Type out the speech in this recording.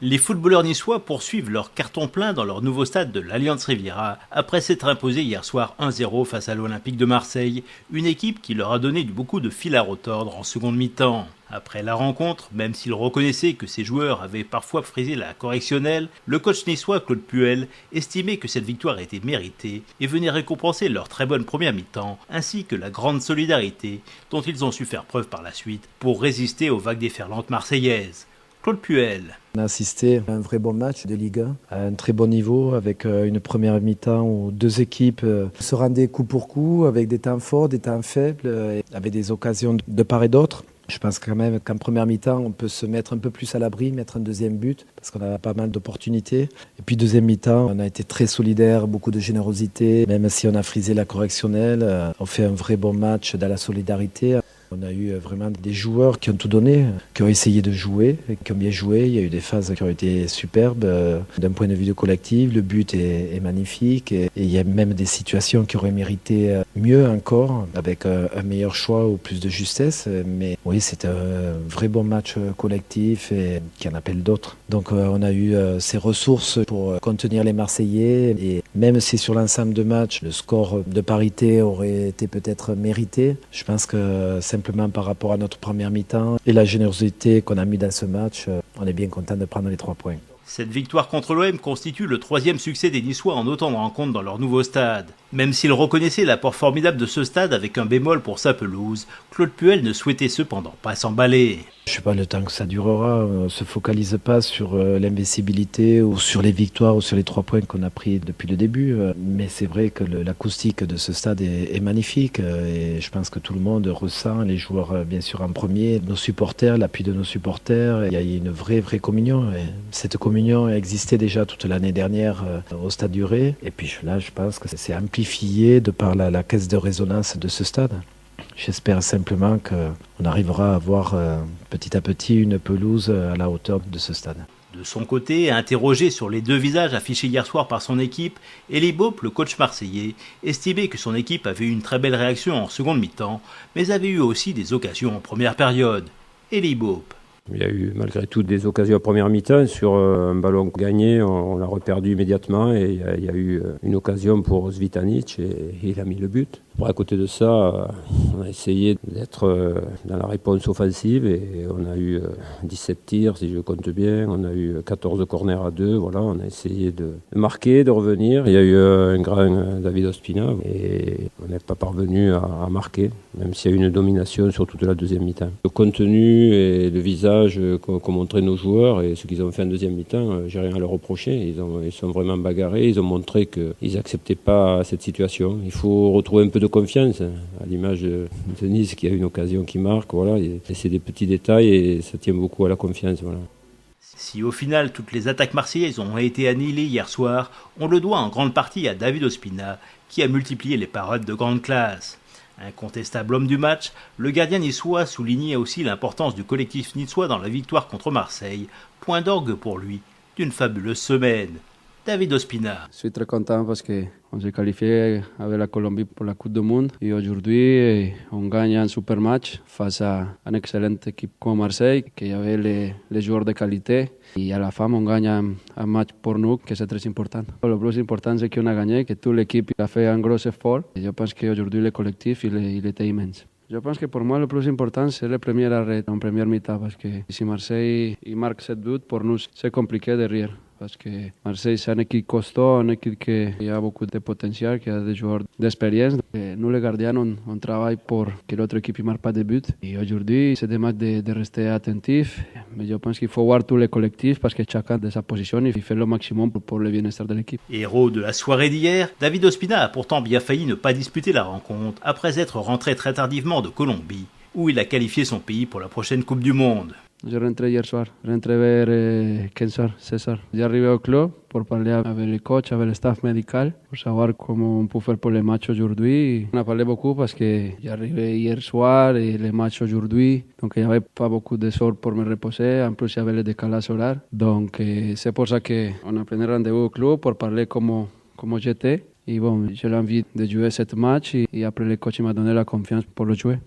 Les footballeurs niçois poursuivent leur carton plein dans leur nouveau stade de l'Allianz Riviera après s'être imposés hier soir 1-0 face à l'Olympique de Marseille, une équipe qui leur a donné beaucoup de fil à retordre en seconde mi-temps. Après la rencontre, même s'il reconnaissait que ses joueurs avaient parfois frisé la correctionnelle, le coach niçois Claude Puel estimait que cette victoire était méritée et venait récompenser leur très bonne première mi-temps, ainsi que la grande solidarité dont ils ont su faire preuve par la suite pour résister aux vagues déferlantes marseillaises. Claude Puel. On a assisté à un vrai bon match de Ligue 1, à un très bon niveau, avec une première mi-temps où deux équipes se rendaient coup pour coup, avec des temps forts, des temps faibles, et avec des occasions de part et d'autre. Je pense quand même qu'en première mi-temps, on peut se mettre un peu plus à l'abri, mettre un deuxième but, parce qu'on a pas mal d'opportunités. Et puis deuxième mi-temps, on a été très solidaires, beaucoup de générosité, même si on a frisé la correctionnelle, on fait un vrai bon match dans la solidarité. On a eu vraiment des joueurs qui ont tout donné, qui ont essayé de jouer, qui ont bien joué. Il y a eu des phases qui ont été superbes d'un point de vue de collectif. Le but est magnifique et il y a même des situations qui auraient mérité mieux encore, avec un meilleur choix ou plus de justesse. Mais oui, c'est un vrai bon match collectif et qui en appelle d'autres. Donc on a eu ces ressources pour contenir les Marseillais. Et même si sur l'ensemble de match, le score de parité aurait été peut-être mérité, je pense que simplement par rapport à notre première mi-temps et la générosité qu'on a mis dans ce match, on est bien content de prendre les 3 points. Cette victoire contre l'OM constitue le 3e succès des Niçois en autant de rencontres dans leur nouveau stade. Même s'il reconnaissait l'apport formidable de ce stade avec un bémol pour sa pelouse, Claude Puel ne souhaitait cependant pas s'emballer. Je ne sais pas le temps que ça durera, on ne se focalise pas sur l'invincibilité ou sur les victoires ou sur les 3 points qu'on a pris depuis le début. Mais c'est vrai que l'acoustique de ce stade est magnifique et je pense que tout le monde ressent, les joueurs bien sûr en premier, nos supporters, l'appui de nos supporters. Il y a une vraie communion. Et cette communion existait déjà toute l'année dernière au Stade du Ré. Et puis là, je pense que c'est amplifié de par la caisse de résonance de ce stade. J'espère simplement qu'on arrivera à avoir petit à petit une pelouse à la hauteur de ce stade. De son côté, interrogé sur les 2 visages affichés hier soir par son équipe, Elie Boep, le coach marseillais, estimait que son équipe avait eu une très belle réaction en seconde mi-temps, mais avait eu aussi des occasions en première période. Elie Boep. Il y a eu malgré tout des occasions en première mi-temps. Sur un ballon gagné, on l'a reperdu immédiatement et il y a eu une occasion pour Zvitanic et il a mis le but. Pour à côté de ça, on a essayé d'être dans la réponse offensive et on a eu 17 tirs si je compte bien, on a eu 14 corners à 2, voilà, on a essayé de marquer, de revenir. Il y a eu un grand David Ospina et on n'est pas parvenu à marquer, même s'il y a eu une domination sur toute la deuxième mi-temps. Le contenu et le visage qu'ont montré nos joueurs et ce qu'ils ont fait en deuxième mi-temps, j'ai rien à leur reprocher. Ils sont vraiment bagarrés, ils ont montré qu'ils n'acceptaient pas cette situation. Il faut retrouver un peu de confiance, à l'image de Nice qui a une occasion qui marque. Voilà. C'est des petits détails et ça tient beaucoup à la confiance. Voilà. Si au final toutes les attaques marseillaises ont été annihilées hier soir, on le doit en grande partie à David Ospina qui a multiplié les parades de grande classe. Incontestable homme du match, le gardien niçois soulignait aussi l'importance du collectif niçois dans la victoire contre Marseille, point d'orgue pour lui d'une fabuleuse semaine. David Ospina. Je suis très content parce qu'on s'est qualifié avec la Colombie pour la Coupe du Monde et aujourd'hui on gagne un super match face à une excellente équipe comme Marseille, qui avait les joueurs de qualité et à la fin on gagne un match pour nous que c'est très important. Le plus important c'est qu'on a gagné, que toute l'équipe a fait un gros effort et je pense qu'aujourd'hui le collectif il était immense. Je pense que pour moi le plus important c'est le premier arrêt en première mi-temps parce que si Marseille marque 7 buts, pour nous c'est compliqué derrière. Parce que Marseille c'est une équipe costaud, une équipe qui a beaucoup de potentiel, qui a des joueurs d'expérience. Nous les gardiens, on travaille pour que l'autre équipe ne marque pas de but. Et aujourd'hui, c'est des matchs de rester attentif. Mais je pense qu'il faut voir tous les collectifs parce que chacun de sa position et fait le maximum pour le bien-être de l'équipe. Héros de la soirée d'hier, David Ospina a pourtant bien failli ne pas disputer la rencontre après être rentré très tardivement de Colombie, où il a qualifié son pays pour la prochaine Coupe du Monde. Je rentrais hier soir, je rentrais vers 15h, 16h. J'arrivais au club pour parler avec le coach, avec le staff médical, pour savoir comment on peut faire pour les matchs aujourd'hui. On a parlé beaucoup parce que j'arrivais hier soir et les matchs aujourd'hui, donc il n'y avait pas beaucoup d'heures pour me reposer. En plus, il y avait le décalage horaire. Donc c'est pour ça qu'on a pris rendez-vous au club pour parler comment j'étais. Et bon, j'ai l'envie de jouer ce match et après le coach m'a donné la confiance pour le jouer.